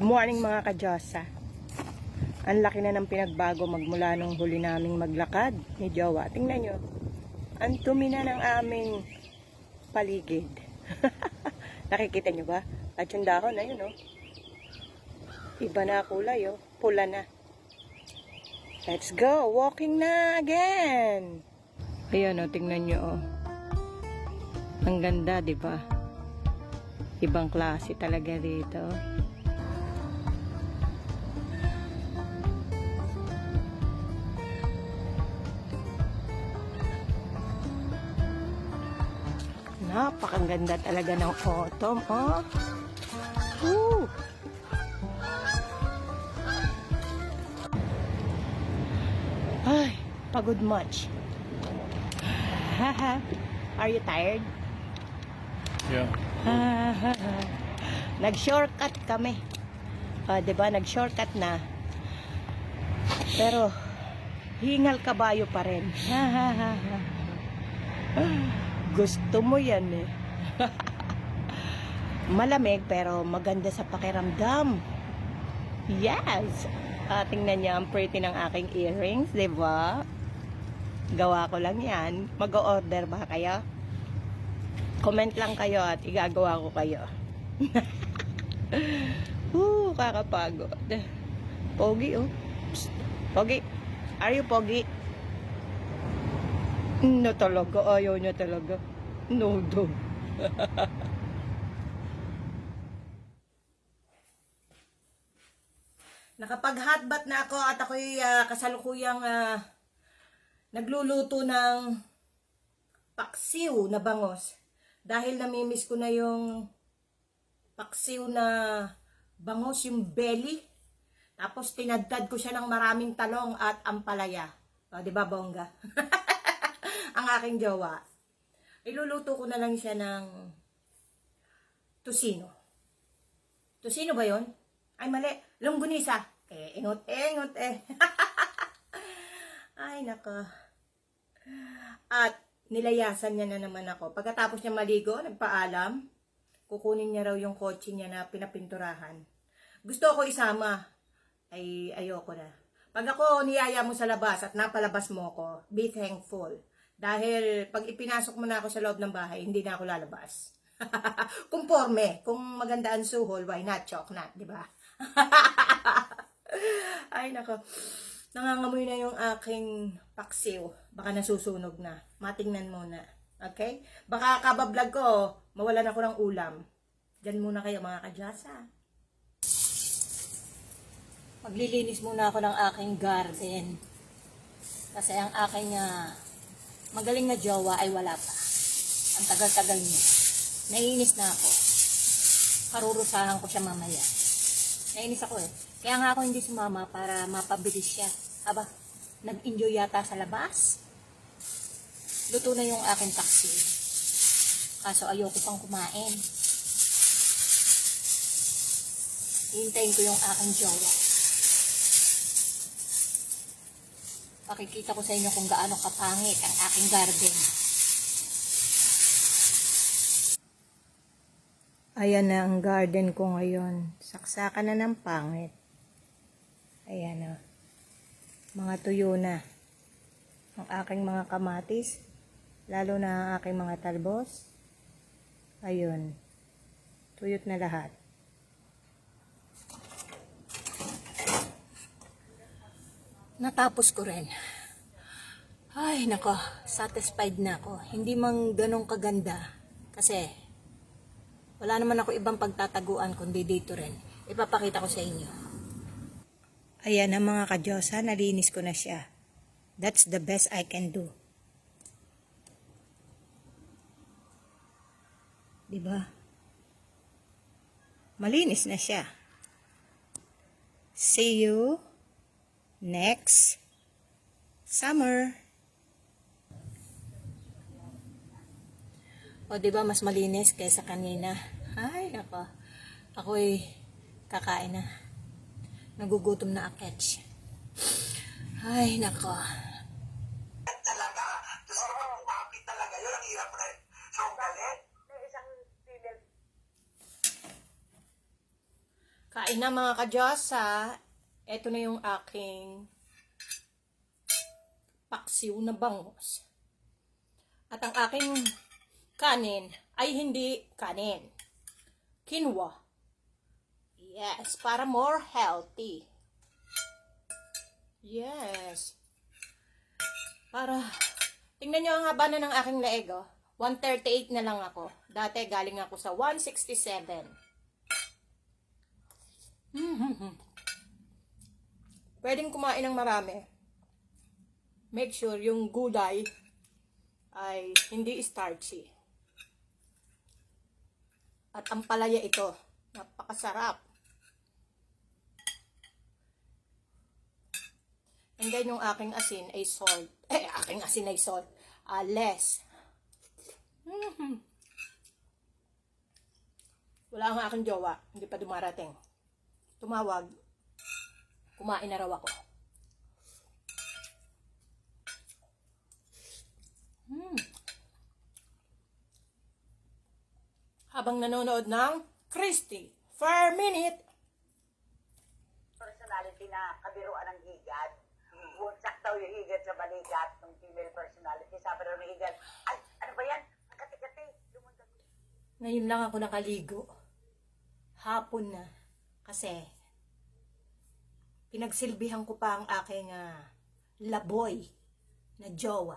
Good morning mga ka-Diyosa. Ang laki na ng pinagbago magmula nung huli naming maglakad ni Jowa. Tingnan nyo. Ang tumi na ng aming paligid. Nakikita nyo ba? At yung dahon na yun, oh. Iba na kulay, oh. Pula na. Let's go. Walking na again. Ayan, oh. Tingnan nyo, oh. Ang ganda, di ba? Ibang klase talaga dito. Napakaganda talaga ng autumn, oh. Woo! Ay, pagod much. Are you tired? Yeah. Nag-shortcut kami. Diba? Nag-shortcut na. Pero, hingal kabayo pa rin. Gusto mo yan eh. Malamig pero maganda sa pakiramdam. Yes! Tingnan niya ang pretty ng aking earrings, diba? Gawa ko lang yan. Mag-o-order ba kayo? Comment lang kayo at igagawa ko kayo. Kakapagod. Pogi, oh. Psst. Pogi. Are you pogi? No talaga. Ayaw niya talaga. No do. Nakapag-hotbat na ako at ako'y kasalukuyang nagluluto ng paksiw na bangos. Dahil namimiss ko na yung paksiw na bangos, yung belly. Tapos tinadtad ko siya ng maraming talong at ampalaya. O, diba bongga? Ang aking jowa. Iluluto ko na lang siya ng tusino. Tusino ba yon? Ay mali, longganisa. Ingot eh. Ay nako. At nilayasan niya na naman ako. Pagkatapos niya maligo, nagpaalam. Kukunin niya raw yung kotse niya na pinapinturahan. Gusto ko isama. Ay ayoko na. Pag ako niyaya mo sa labas at napalabas mo ako, be thankful. Dahil pag ipinasok mo na ako sa loob ng bahay, hindi na ako lalabas. Kumporme. Kung maganda ang suhol, why not? Chok na, di ba? Ay, nako. Nangangamoy na yung aking paksiw. Baka nasusunog na. Matingnan muna. Okay? Baka kabablog ko, mawalan ako ng ulam. Diyan muna kayo mga kadyasa. Maglilinis muna ako ng aking garden. Kasi ang aking magaling na jowa ay wala pa. Ang tagal-tagal niya. Naiinis na ako. Karurusahan ko siya mamaya. Naiinis ako eh. Kaya nga ako hindi sumama para mapabilis siya. Aba, nag-enjoy yata sa labas. Luto na yung aking taksi. Kaso ayoko pang kumain. Hihintayin ko yung aking jowa. Pakikita ko sa inyo kung gaano kapangit ang aking garden. Ayan na ang garden ko ngayon. Saksakan na ng pangit. Ayan o. Mga tuyo na. Ang aking mga kamatis. Lalo na ang aking mga talbos. Ayun. Tuyot na lahat. Natapos ko rin. Ay, nako. Satisfied na ako. Hindi man ganong kaganda. Kasi, wala naman ako ibang pagtataguan kundi dito rin. Ipapakita ko sa inyo. Ayan na mga kadyosa. Nalinis ko na siya. That's the best I can do. Diba? Malinis na siya. See you next summer. O diba mas malinis kaysa kanina? Ay nako. Ako'y kakain na. Nagugutom na aketch. Ay nako. Talaga. Diyos ko magpapapit talaga. Yun ang hirap rin. So galit. Kain na mga kadyosa. Ito na yung aking paksiw na bangus. At ang aking kanin ay hindi kanin. Quinoa. Yes, para more healthy. Yes. Para, tingnan nyo ang haba na ng aking leeg, oh. 138 na lang ako. Dati galing ako sa 167. Pwedeng kumain ng marami. Make sure yung gulay ay hindi starchy. At ang palaya ito, napakasarap. And then yung aking asin ay salt. Aking asin ay salt. Less. Wala ang aking jowa. Hindi pa dumarating. Tumawag. Kumain na raw ako. Habang nanonood ng Christy per minute. Personality na kabiruan ng higad. Bumagsak daw yung higad sa balikat ng female personality. Sabi daw ng higad, ay, ano ba yan? Ang kati-kati. Lumundag. Ngayon lang ako nakaligo. Hapon na. Kasi, pinagsilbihan ko pa ang aking laboy na jowa.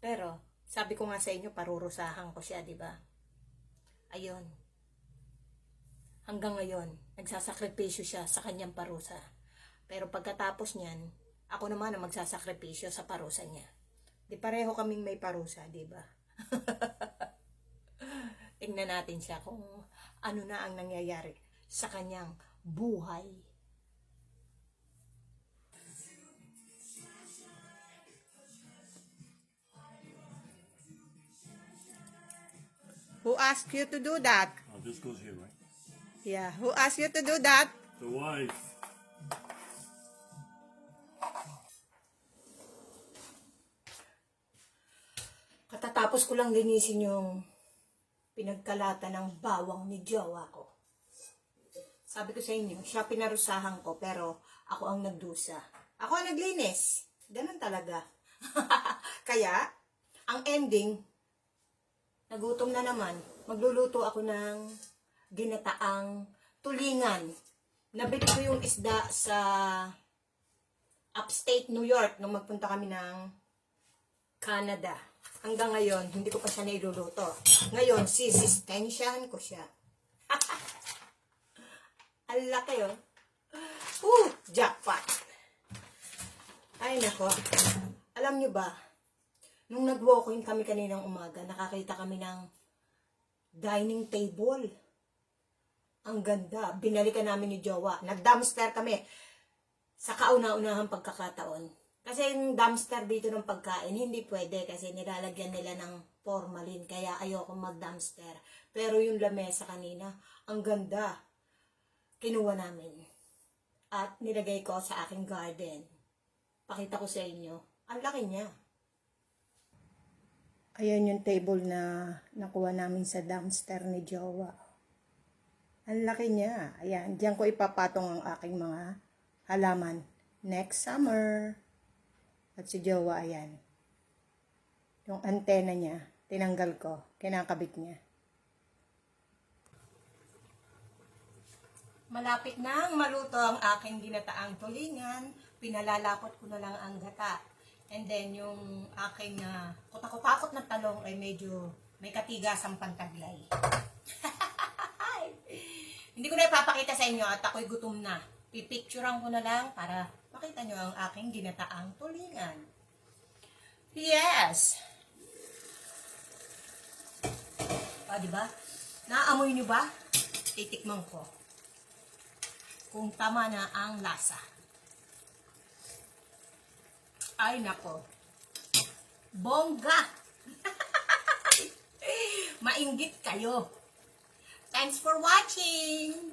Pero, sabi ko nga sa inyo, parurusahan ko siya, di ba? Ayun. Hanggang ngayon, nagsasakripisyo siya sa kanyang parusa. Pero pagkatapos niyan, ako naman ang magsasakripisyo sa parusa niya. Di pareho kaming may parusa, di ba? Tingnan natin siya kung ano na ang nangyayari sa kanyang buhay. Who asked you to do that? Oh, this goes here, right? Yeah, who asked you to do that? The wife. Katatapos ko lang linisin yung pinagkalatan ng bawang ni jowa ko. Sabi ko sa inyo, siya pinarusahan ko, pero ako ang nagdusa. Ako ang naglinis. Ganun talaga. Kaya, ang ending, nagutom na naman. Magluluto ako ng ginataang tulingan. Nabili ko yung isda sa upstate New York nung magpunta kami ng Canada. Hanggang ngayon, hindi ko pa siya nailuluto. Ngayon, sisistensyahan ko siya. Ang laki, oh. Jackpot. Ay, nako. Alam nyo ba, nung nag-walking kami kaninang umaga, nakakita kami ng dining table. Ang ganda. Binalikan namin ni jowa. Nag-dumpster kami sa kauna-unahang pagkakataon. Kasi yung dumpster dito ng pagkain, hindi pwede kasi nilalagyan nila ng formalin. Kaya ayoko mag-dumpster. Pero yung lamesa kanina, ang ganda. Kinuha namin. At nilagay ko sa aking garden. Pakita ko sa inyo. Ang laki niya. Ayan yung table na nakuha namin sa dumpster ni jowa. Ang laki niya. Ayan, diyan ko ipapatong ang aking mga halaman next summer. At si jowa, ayan. Yung antena niya, tinanggal ko. Kinakabit niya. Malapit nang maluto ang aking ginataang tulingan. Pinalalapot ko na lang ang gata. And then, yung aking kutakot na talong ay medyo may katigasang pantaglay. Hindi ko na ipapakita sa inyo at ako'y gutom na. Pipicturean ko na lang para makita nyo ang aking ginataang tulingan. Yes! Diba? Naamoy nyo ba? Titikman ko. Kung tama na ang lasa. Ay, nako. Bongga! Mainggit kayo. Thanks for watching!